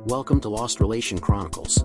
Welcome to Lost Relation Chronicles.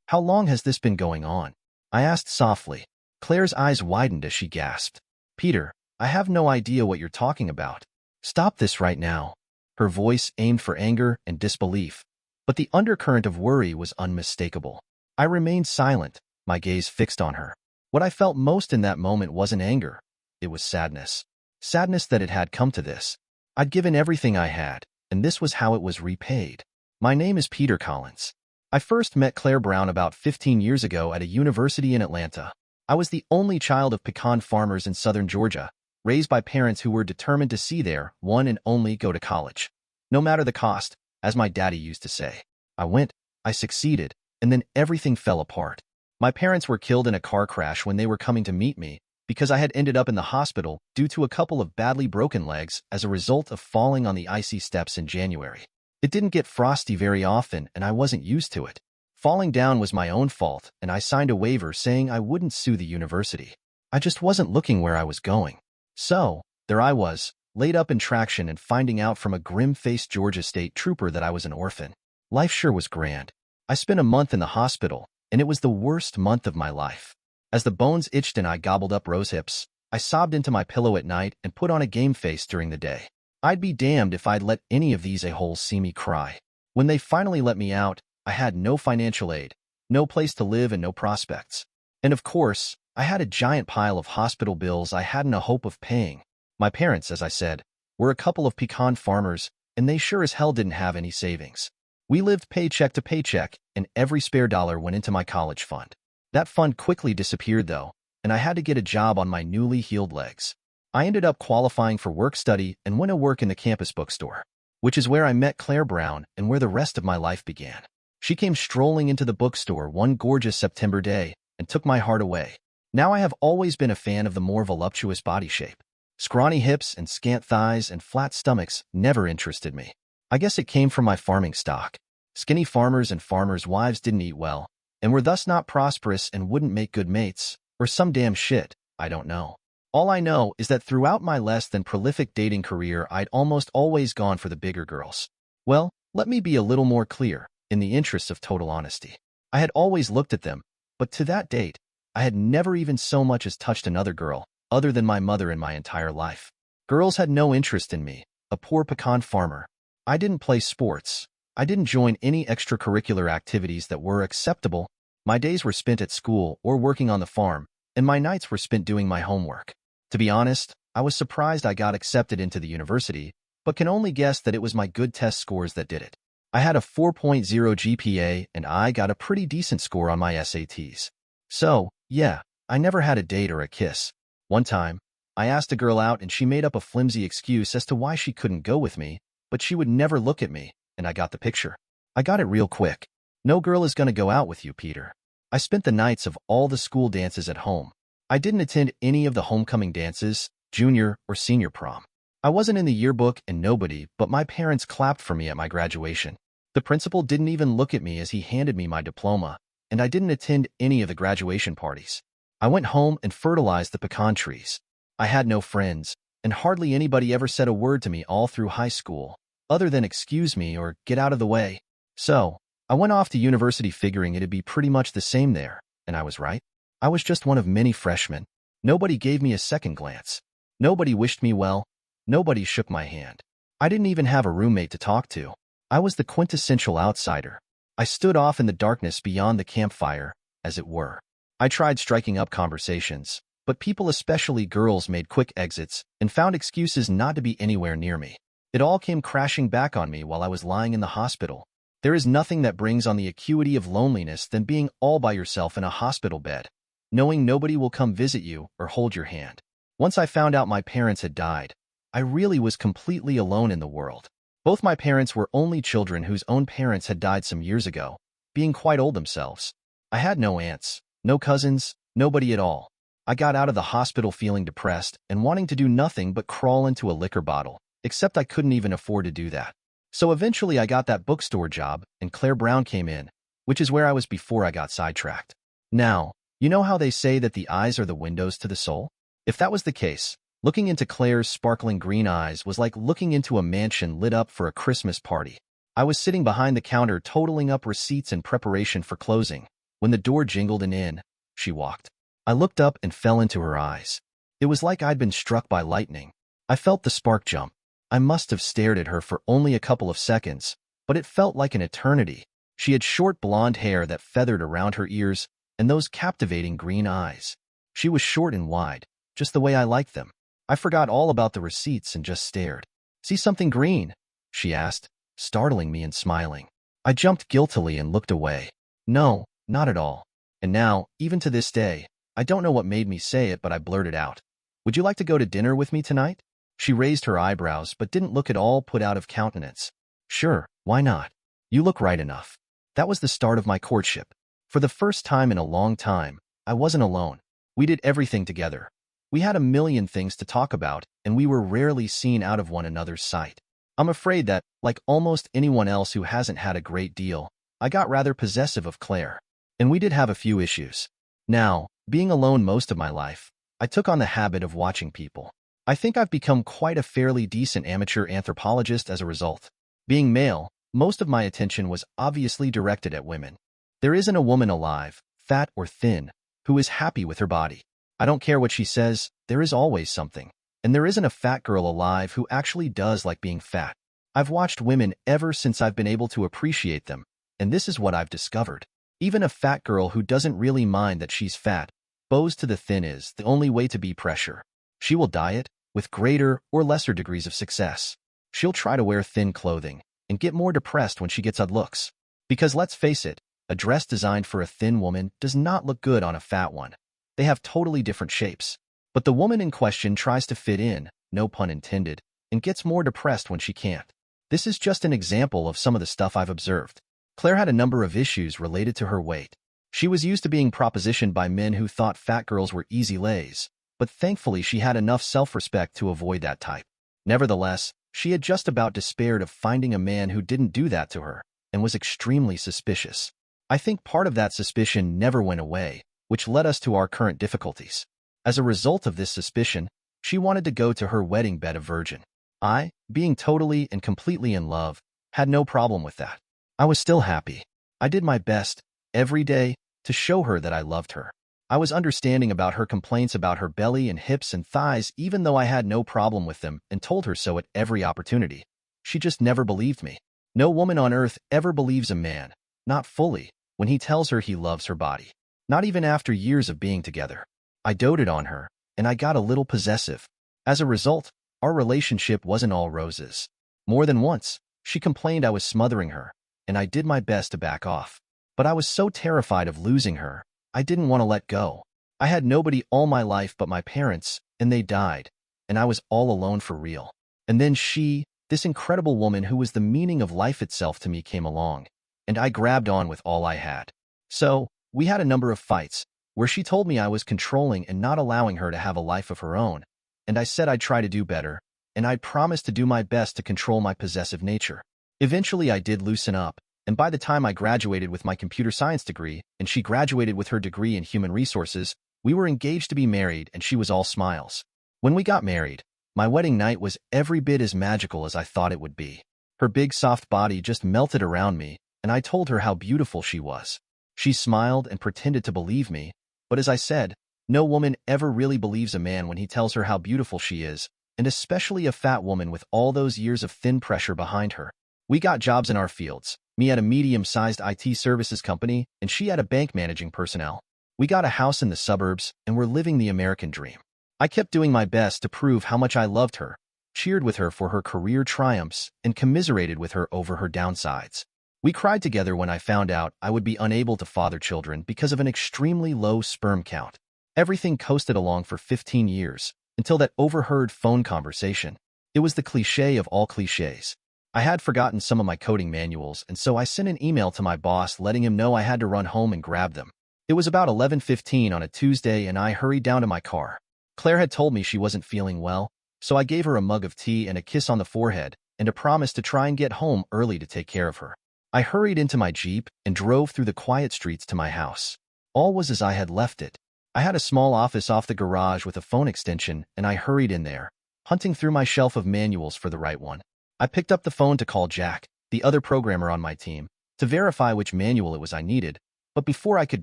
How long has this been going on? I asked softly. Claire's eyes widened as she gasped. Peter, I have no idea what you're talking about. Stop this right now. Her voice aimed for anger and disbelief, but the undercurrent of worry was unmistakable. I remained silent, my gaze fixed on her. What I felt most in that moment wasn't anger. It was sadness. Sadness that it had come to this. I'd given everything I had, and this was how it was repaid. My name is Peter Collins. I first met Claire Brown about 15 years ago at a university in Atlanta. I was the only child of pecan farmers in southern Georgia, raised by parents who were determined to see their one and only go to college. No matter the cost, as my daddy used to say. I went, I succeeded, and then everything fell apart. My parents were killed in a car crash when they were coming to meet me because I had ended up in the hospital due to a couple of badly broken legs as a result of falling on the icy steps in January. It didn't get frosty very often, and I wasn't used to it. Falling down was my own fault, and I signed a waiver saying I wouldn't sue the university. I just wasn't looking where I was going. So, there I was, laid up in traction and finding out from a grim-faced Georgia state trooper that I was an orphan. Life sure was grand. I spent a month in the hospital, and it was the worst month of my life. As the bones itched and I gobbled up rose hips, I sobbed into my pillow at night and put on a game face during the day. I'd be damned if I'd let any of these a-holes see me cry. When they finally let me out, I had no financial aid, no place to live, and no prospects. And of course, I had a giant pile of hospital bills I hadn't a hope of paying. My parents, as I said, were a couple of pecan farmers, and they sure as hell didn't have any savings. We lived paycheck to paycheck, and every spare dollar went into my college fund. That fund quickly disappeared, though, and I had to get a job on my newly healed legs. I ended up qualifying for work-study and went to work in the campus bookstore, which is where I met Claire Brown and where the rest of my life began. She came strolling into the bookstore one gorgeous September day and took my heart away. Now I have always been a fan of the more voluptuous body shape. Scrawny hips and scant thighs and flat stomachs never interested me. I guess it came from my farming stock. Skinny farmers and farmers' wives didn't eat well, and were thus not prosperous and wouldn't make good mates, or some damn shit, I don't know. All I know is that throughout my less than prolific dating career, I'd almost always gone for the bigger girls. Well, let me be a little more clear, in the interests of total honesty. I had always looked at them, but to that date, I had never even so much as touched another girl, other than my mother in my entire life. Girls had no interest in me, a poor pecan farmer. I didn't play sports. I didn't join any extracurricular activities that were acceptable. My days were spent at school or working on the farm, and my nights were spent doing my homework. To be honest, I was surprised I got accepted into the university, but can only guess that it was my good test scores that did it. I had a 4.0 GPA, and I got a pretty decent score on my SATs. So, yeah, I never had a date or a kiss. One time, I asked a girl out and she made up a flimsy excuse as to why she couldn't go with me, but she would never look at me, and I got the picture. I got it real quick. No girl is gonna go out with you, Peter. I spent the nights of all the school dances at home. I didn't attend any of the homecoming dances, junior or senior prom. I wasn't in the yearbook, and nobody but my parents clapped for me at my graduation. The principal didn't even look at me as he handed me my diploma, and I didn't attend any of the graduation parties. I went home and fertilized the pecan trees. I had no friends, and hardly anybody ever said a word to me all through high school, other than excuse me or get out of the way. So, I went off to university figuring it'd be pretty much the same there, and I was right. I was just one of many freshmen. Nobody gave me a second glance. Nobody wished me well. Nobody shook my hand. I didn't even have a roommate to talk to. I was the quintessential outsider. I stood off in the darkness beyond the campfire, as it were. I tried striking up conversations, but people, especially girls, made quick exits and found excuses not to be anywhere near me. It all came crashing back on me while I was lying in the hospital. There is nothing that brings on the acuity of loneliness than being all by yourself in a hospital bed, knowing nobody will come visit you or hold your hand. Once I found out my parents had died, I really was completely alone in the world. Both my parents were only children whose own parents had died some years ago, being quite old themselves. I had no aunts, no cousins, nobody at all. I got out of the hospital feeling depressed and wanting to do nothing but crawl into a liquor bottle, except I couldn't even afford to do that. So eventually I got that bookstore job, and Claire Brown came in, which is where I was before I got sidetracked. Now, you know how they say that the eyes are the windows to the soul? If that was the case, looking into Claire's sparkling green eyes was like looking into a mansion lit up for a Christmas party. I was sitting behind the counter totaling up receipts in preparation for closing, when the door jingled and in she walked. I looked up and fell into her eyes. It was like I'd been struck by lightning. I felt the spark jump. I must have stared at her for only a couple of seconds, but it felt like an eternity. She had short blonde hair that feathered around her ears and those captivating green eyes. She was short and wide, just the way I liked them. I forgot all about the receipts and just stared. "See something green?" she asked, startling me and smiling. I jumped guiltily and looked away. No, not at all. And now, even to this day, I don't know what made me say it, but I blurted out, "Would you like to go to dinner with me tonight?" She raised her eyebrows but didn't look at all put out of countenance. "Sure, why not? You look right enough." That was the start of my courtship. For the first time in a long time, I wasn't alone. We did everything together. We had a million things to talk about, and we were rarely seen out of one another's sight. I'm afraid that, like almost anyone else who hasn't had a great deal, I got rather possessive of Claire. And we did have a few issues. Now, being alone most of my life, I took on the habit of watching people. I think I've become quite a fairly decent amateur anthropologist as a result. Being male, most of my attention was obviously directed at women. There isn't a woman alive, fat or thin, who is happy with her body. I don't care what she says, there is always something. And there isn't a fat girl alive who actually does like being fat. I've watched women ever since I've been able to appreciate them, and this is what I've discovered. Even a fat girl who doesn't really mind that she's fat, bows to the thin is the only way to be pressure. She will diet, with greater or lesser degrees of success. She'll try to wear thin clothing, and get more depressed when she gets odd looks. Because let's face it, a dress designed for a thin woman does not look good on a fat one. They have totally different shapes. But the woman in question tries to fit in, no pun intended, and gets more depressed when she can't. This is just an example of some of the stuff I've observed. Claire had a number of issues related to her weight. She was used to being propositioned by men who thought fat girls were easy lays, but thankfully she had enough self-respect to avoid that type. Nevertheless, she had just about despaired of finding a man who didn't do that to her, and was extremely suspicious. I think part of that suspicion never went away, which led us to our current difficulties. As a result of this suspicion, she wanted to go to her wedding bed a virgin. I, being totally and completely in love, had no problem with that. I was still happy. I did my best, every day, to show her that I loved her. I was understanding about her complaints about her belly and hips and thighs even though I had no problem with them and told her so at every opportunity. She just never believed me. No woman on earth ever believes a man, not fully, when he tells her he loves her body. Not even after years of being together. I doted on her, and I got a little possessive. As a result, our relationship wasn't all roses. More than once, she complained I was smothering her, and I did my best to back off. But I was so terrified of losing her, I didn't want to let go. I had nobody all my life but my parents, and they died, and I was all alone for real. And then she, this incredible woman who was the meaning of life itself to me, came along, and I grabbed on with all I had. So, we had a number of fights, where she told me I was controlling and not allowing her to have a life of her own, and I said I'd try to do better, and I'd promise to do my best to control my possessive nature. Eventually I did loosen up, and by the time I graduated with my computer science degree, and she graduated with her degree in human resources, we were engaged to be married and she was all smiles. When we got married, my wedding night was every bit as magical as I thought it would be. Her big soft body just melted around me, and I told her how beautiful she was. She smiled and pretended to believe me, but as I said, no woman ever really believes a man when he tells her how beautiful she is, and especially a fat woman with all those years of thin pressure behind her. We got jobs in our fields, me at a medium-sized IT services company, and she at a bank managing personnel. We got a house in the suburbs, and were living the American dream. I kept doing my best to prove how much I loved her, cheered with her for her career triumphs, and commiserated with her over her downsides. We cried together when I found out I would be unable to father children because of an extremely low sperm count. Everything coasted along for 15 years, until that overheard phone conversation. It was the cliché of all clichés. I had forgotten some of my coding manuals, and so I sent an email to my boss letting him know I had to run home and grab them. It was about 11:15 on a Tuesday, and I hurried down to my car. Claire had told me she wasn't feeling well, so I gave her a mug of tea and a kiss on the forehead, and a promise to try and get home early to take care of her. I hurried into my Jeep and drove through the quiet streets to my house. All was as I had left it. I had a small office off the garage with a phone extension, and I hurried in there, hunting through my shelf of manuals for the right one. I picked up the phone to call Jack, the other programmer on my team, to verify which manual it was I needed, but before I could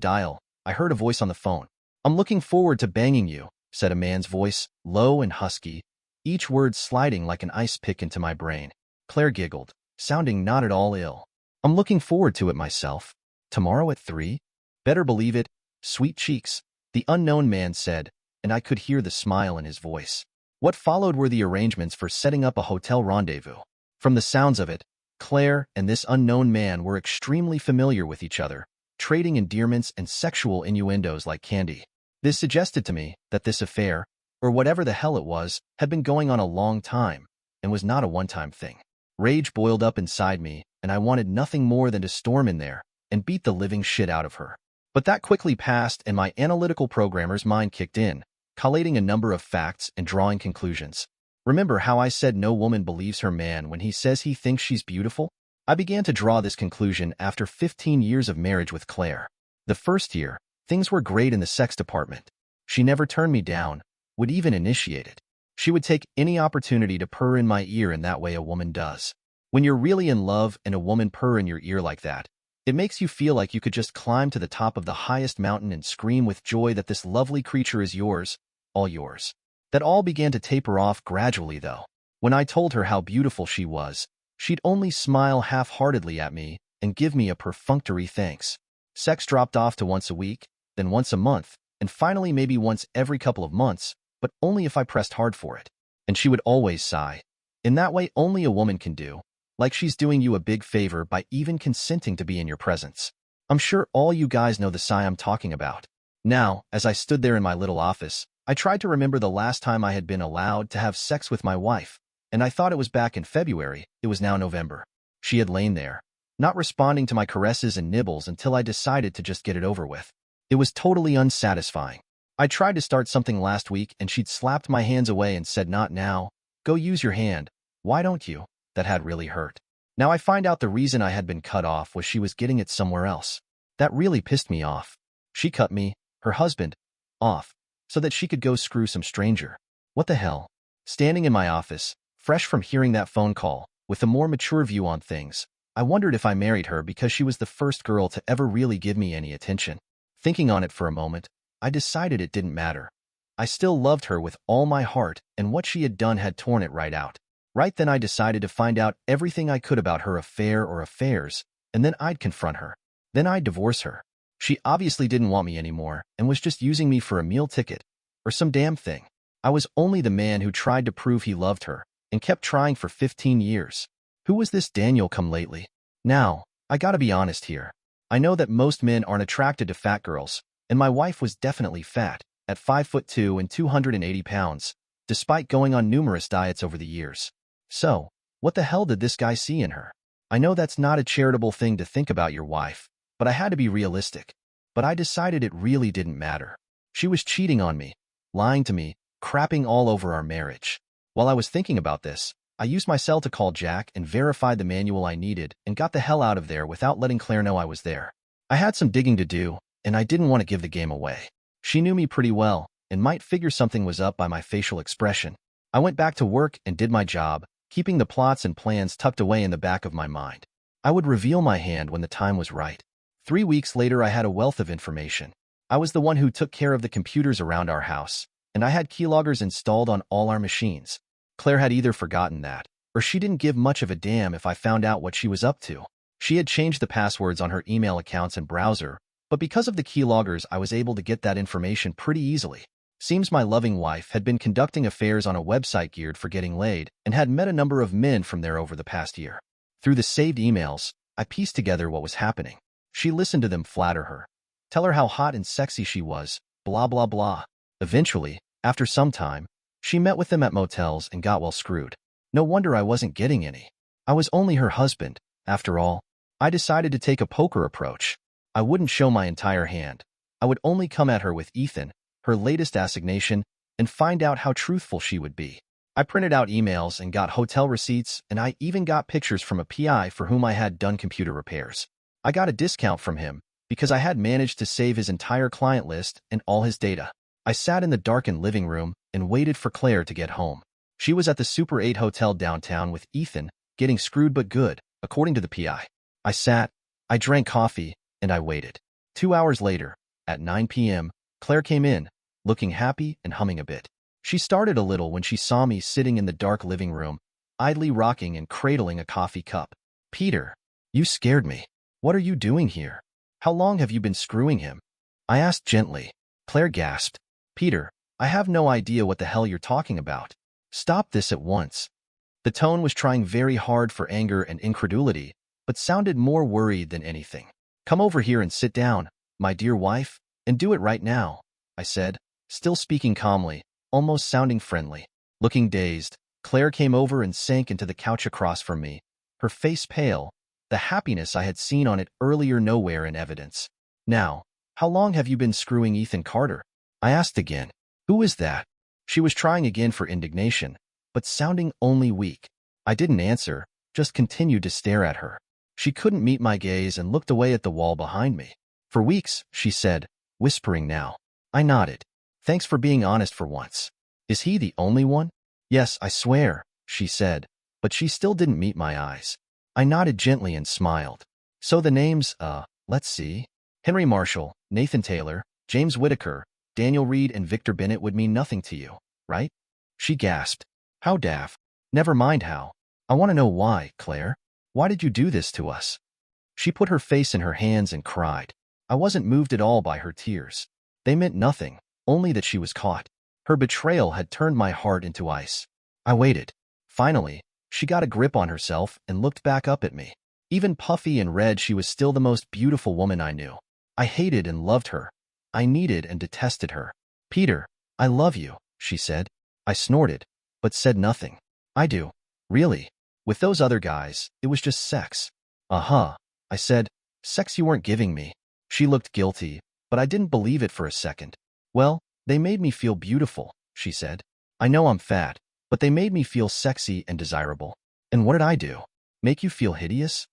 dial, I heard a voice on the phone. "I'm looking forward to banging you," said a man's voice, low and husky, each word sliding like an ice pick into my brain. Claire giggled, sounding not at all ill. "I'm looking forward to it myself. Tomorrow at 3? Better believe it, sweet cheeks," the unknown man said, and I could hear the smile in his voice. What followed were the arrangements for setting up a hotel rendezvous. From the sounds of it, Claire and this unknown man were extremely familiar with each other, trading endearments and sexual innuendos like candy. This suggested to me that this affair, or whatever the hell it was, had been going on a long time and was not a one-time thing. Rage boiled up inside me, and I wanted nothing more than to storm in there and beat the living shit out of her. But that quickly passed, and my analytical programmer's mind kicked in, collating a number of facts and drawing conclusions. Remember how I said no woman believes her man when he says he thinks she's beautiful? I began to draw this conclusion after 15 years of marriage with Claire. The first year, things were great in the sex department. She never turned me down, would even initiate it. She would take any opportunity to purr in my ear, in that way a woman does. When you're really in love and a woman purr in your ear like that, it makes you feel like you could just climb to the top of the highest mountain and scream with joy that this lovely creature is yours, all yours. That all began to taper off gradually, though. When I told her how beautiful she was, she'd only smile half-heartedly at me and give me a perfunctory thanks. Sex dropped off to once a week, then once a month, and finally maybe once every couple of months, but only if I pressed hard for it. And she would always sigh. In that way only a woman can do, like she's doing you a big favor by even consenting to be in your presence. I'm sure all you guys know the sigh I'm talking about. Now, as I stood there in my little office, I tried to remember the last time I had been allowed to have sex with my wife, and I thought it was back in February. It was now November. She had lain there, not responding to my caresses and nibbles until I decided to just get it over with. It was totally unsatisfying. I tried to start something last week, and she'd slapped my hands away and said, "Not now. Go use your hand. Why don't you?" That had really hurt. Now I find out the reason I had been cut off was she was getting it somewhere else. That really pissed me off. She cut me, her husband, off, so that she could go screw some stranger. What the hell? Standing in my office, fresh from hearing that phone call, with a more mature view on things, I wondered if I married her because she was the first girl to ever really give me any attention. Thinking on it for a moment, I decided it didn't matter. I still loved her with all my heart, and what she had done had torn it right out. Right then I decided to find out everything I could about her affair or affairs, and then I'd confront her. Then I'd divorce her. She obviously didn't want me anymore and was just using me for a meal ticket or some damn thing. I was only the man who tried to prove he loved her and kept trying for 15 years. Who was this Daniel come lately? Now, I gotta be honest here. I know that most men aren't attracted to fat girls, and my wife was definitely fat, at 5'2" and 280 pounds, despite going on numerous diets over the years. So, what the hell did this guy see in her? I know that's not a charitable thing to think about your wife, but I had to be realistic. But I decided it really didn't matter. She was cheating on me, lying to me, crapping all over our marriage. While I was thinking about this, I used my cell to call Jack and verified the manual I needed and got the hell out of there without letting Claire know I was there. I had some digging to do, and I didn't want to give the game away. She knew me pretty well and might figure something was up by my facial expression. I went back to work and did my job, keeping the plots and plans tucked away in the back of my mind. I would reveal my hand when the time was right. 3 weeks later, I had a wealth of information. I was the one who took care of the computers around our house, and I had keyloggers installed on all our machines. Claire had either forgotten that, or she didn't give much of a damn if I found out what she was up to. She had changed the passwords on her email accounts and browser, but because of the keyloggers, I was able to get that information pretty easily. Seems my loving wife had been conducting affairs on a website geared for getting laid and had met a number of men from there over the past year. Through the saved emails, I pieced together what was happening. She listened to them flatter her, tell her how hot and sexy she was, blah blah blah. Eventually, after some time, she met with them at motels and got well screwed. No wonder I wasn't getting any. I was only her husband, after all. I decided to take a poker approach. I wouldn't show my entire hand. I would only come at her with Ethan, her latest assignation, and find out how truthful she would be. I printed out emails and got hotel receipts, and I even got pictures from a PI for whom I had done computer repairs. I got a discount from him because I had managed to save his entire client list and all his data. I sat in the darkened living room and waited for Claire to get home. She was at the Super 8 hotel downtown with Ethan, getting screwed but good. according to the PI. I sat, I drank coffee, and I waited. 2 hours later, at 9 p.m., Claire came in, looking happy and humming a bit. She started a little when she saw me sitting in the dark living room, idly rocking and cradling a coffee cup. Peter, you scared me. What are you doing here? How long have you been screwing him? I asked gently. Claire gasped. Peter, I have no idea what the hell you're talking about. Stop this at once. The tone was trying very hard for anger and incredulity, but sounded more worried than anything. Come over here and sit down, my dear wife, and do it right now, I said, still speaking calmly, almost sounding friendly. Looking dazed, Claire came over and sank into the couch across from me, her face pale, the happiness I had seen on it earlier nowhere in evidence. Now, how long have you been screwing Ethan Carter? I asked again. Who is that? She was trying again for indignation, but sounding only weak. I didn't answer, just continued to stare at her. She couldn't meet my gaze and looked away at the wall behind me. For weeks, she said, whispering now. I nodded. Thanks for being honest for once. Is he the only one? Yes, I swear, she said, but she still didn't meet my eyes. I nodded gently and smiled. So the names, let's see. Henry Marshall, Nathan Taylor, James Whitaker, Daniel Reed, and Victor Bennett would mean nothing to you, right? She gasped. How daft. Never mind how. I want to know why, Claire. Why did you do this to us? She put her face in her hands and cried. I wasn't moved at all by her tears. They meant nothing, only that she was caught. Her betrayal had turned my heart into ice. I waited. Finally, she got a grip on herself and looked back up at me. Even puffy and red, she was still the most beautiful woman I knew. I hated and loved her. I needed and detested her. Peter, I love you, she said. I snorted, but said nothing. I do. Really? With those other guys, it was just sex. Uh-huh, I said. Sex you weren't giving me. She looked guilty, but I didn't believe it for a second. Well, they made me feel beautiful, she said. I know I'm fat, but they made me feel sexy and desirable. And what did I do? Make you feel hideous?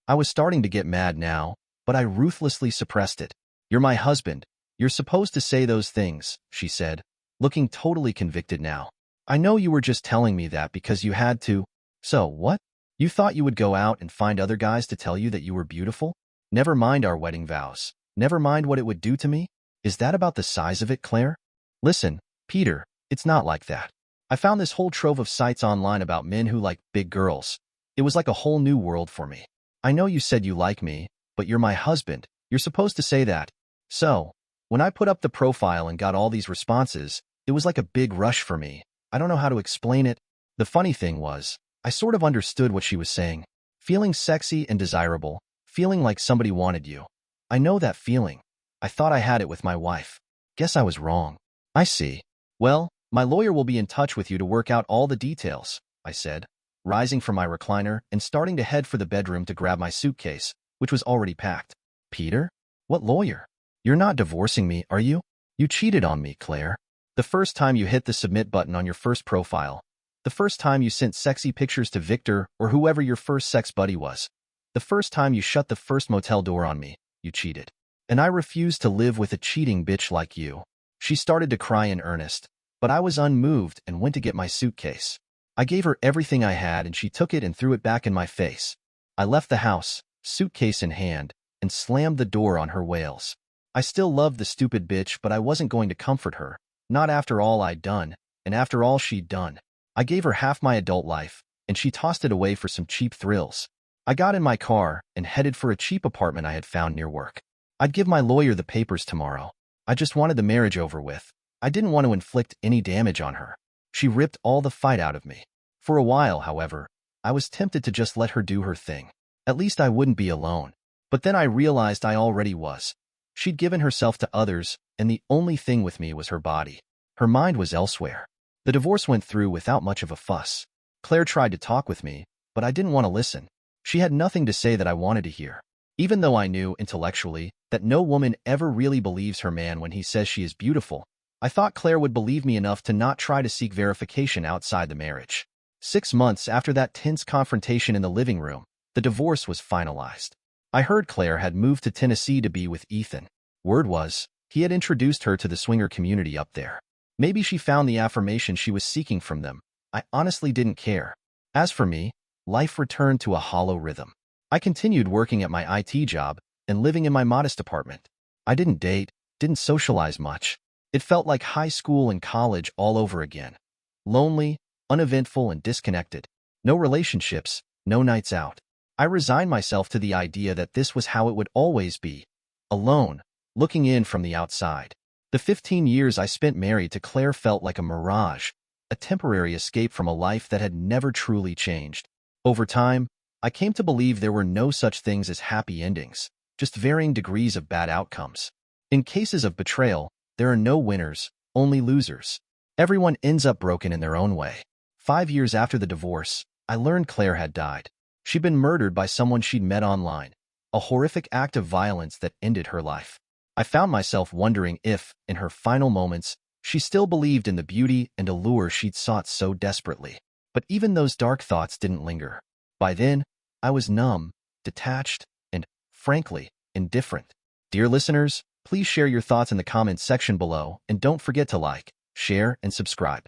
I was starting to get mad now, but I ruthlessly suppressed it. You're my husband. You're supposed to say those things, she said, looking totally convicted now. I know you were just telling me that because you had to. So, what? You thought you would go out and find other guys to tell you that you were beautiful? Never mind our wedding vows. Never mind what it would do to me? Is that about the size of it, Claire? Listen, Peter, it's not like that. I found this whole trove of sites online about men who like big girls. It was like a whole new world for me. I know you said you like me, but you're my husband. You're supposed to say that. So, when I put up the profile and got all these responses, it was like a big rush for me. I don't know how to explain it. The funny thing was, I sort of understood what she was saying. Feeling sexy and desirable, feeling like somebody wanted you. I know that feeling. I thought I had it with my wife. Guess I was wrong. I see. Well, my lawyer will be in touch with you to work out all the details, I said, rising from my recliner and starting to head for the bedroom to grab my suitcase, which was already packed. Peter? What lawyer? You're not divorcing me, are you? You cheated on me, Claire. The first time you hit the submit button on your first profile. The first time you sent sexy pictures to Victor or whoever your first sex buddy was. The first time you shut the first motel door on me, you cheated. And I refuse to live with a cheating bitch like you. She started to cry in earnest, but I was unmoved and went to get my suitcase. I gave her everything I had and she took it and threw it back in my face. I left the house, suitcase in hand, and slammed the door on her wails. I still loved the stupid bitch, but I wasn't going to comfort her. Not after all I'd done, and after all she'd done. I gave her half my adult life, and she tossed it away for some cheap thrills. I got in my car and headed for a cheap apartment I had found near work. I'd give my lawyer the papers tomorrow. I just wanted the marriage over with. I didn't want to inflict any damage on her. She ripped all the fight out of me. For a while, however, I was tempted to just let her do her thing. At least I wouldn't be alone. But then I realized I already was. She'd given herself to others, and the only thing with me was her body. Her mind was elsewhere. The divorce went through without much of a fuss. Claire tried to talk with me, but I didn't want to listen. She had nothing to say that I wanted to hear. Even though I knew, intellectually, that no woman ever really believes her man when he says she is beautiful, I thought Claire would believe me enough to not try to seek verification outside the marriage. 6 months after that tense confrontation in the living room, the divorce was finalized. I heard Claire had moved to Tennessee to be with Ethan. Word was, he had introduced her to the swinger community up there. Maybe she found the affirmation she was seeking from them. I honestly didn't care. As for me, life returned to a hollow rhythm. I continued working at my IT job and living in my modest apartment. I didn't date, didn't socialize much. It felt like high school and college all over again. Lonely, uneventful, and disconnected. No relationships, no nights out. I resigned myself to the idea that this was how it would always be. Alone, looking in from the outside. The 15 years I spent married to Claire felt like a mirage, a temporary escape from a life that had never truly changed. Over time, I came to believe there were no such things as happy endings, just varying degrees of bad outcomes. In cases of betrayal, there are no winners, only losers. Everyone ends up broken in their own way. 5 years after the divorce, I learned Claire had died. She'd been murdered by someone she'd met online, a horrific act of violence that ended her life. I found myself wondering if, in her final moments, she still believed in the beauty and allure she'd sought so desperately. But even those dark thoughts didn't linger. By then, I was numb, detached, and, frankly, indifferent. Dear listeners, please share your thoughts in the comments section below and don't forget to like, share, and subscribe.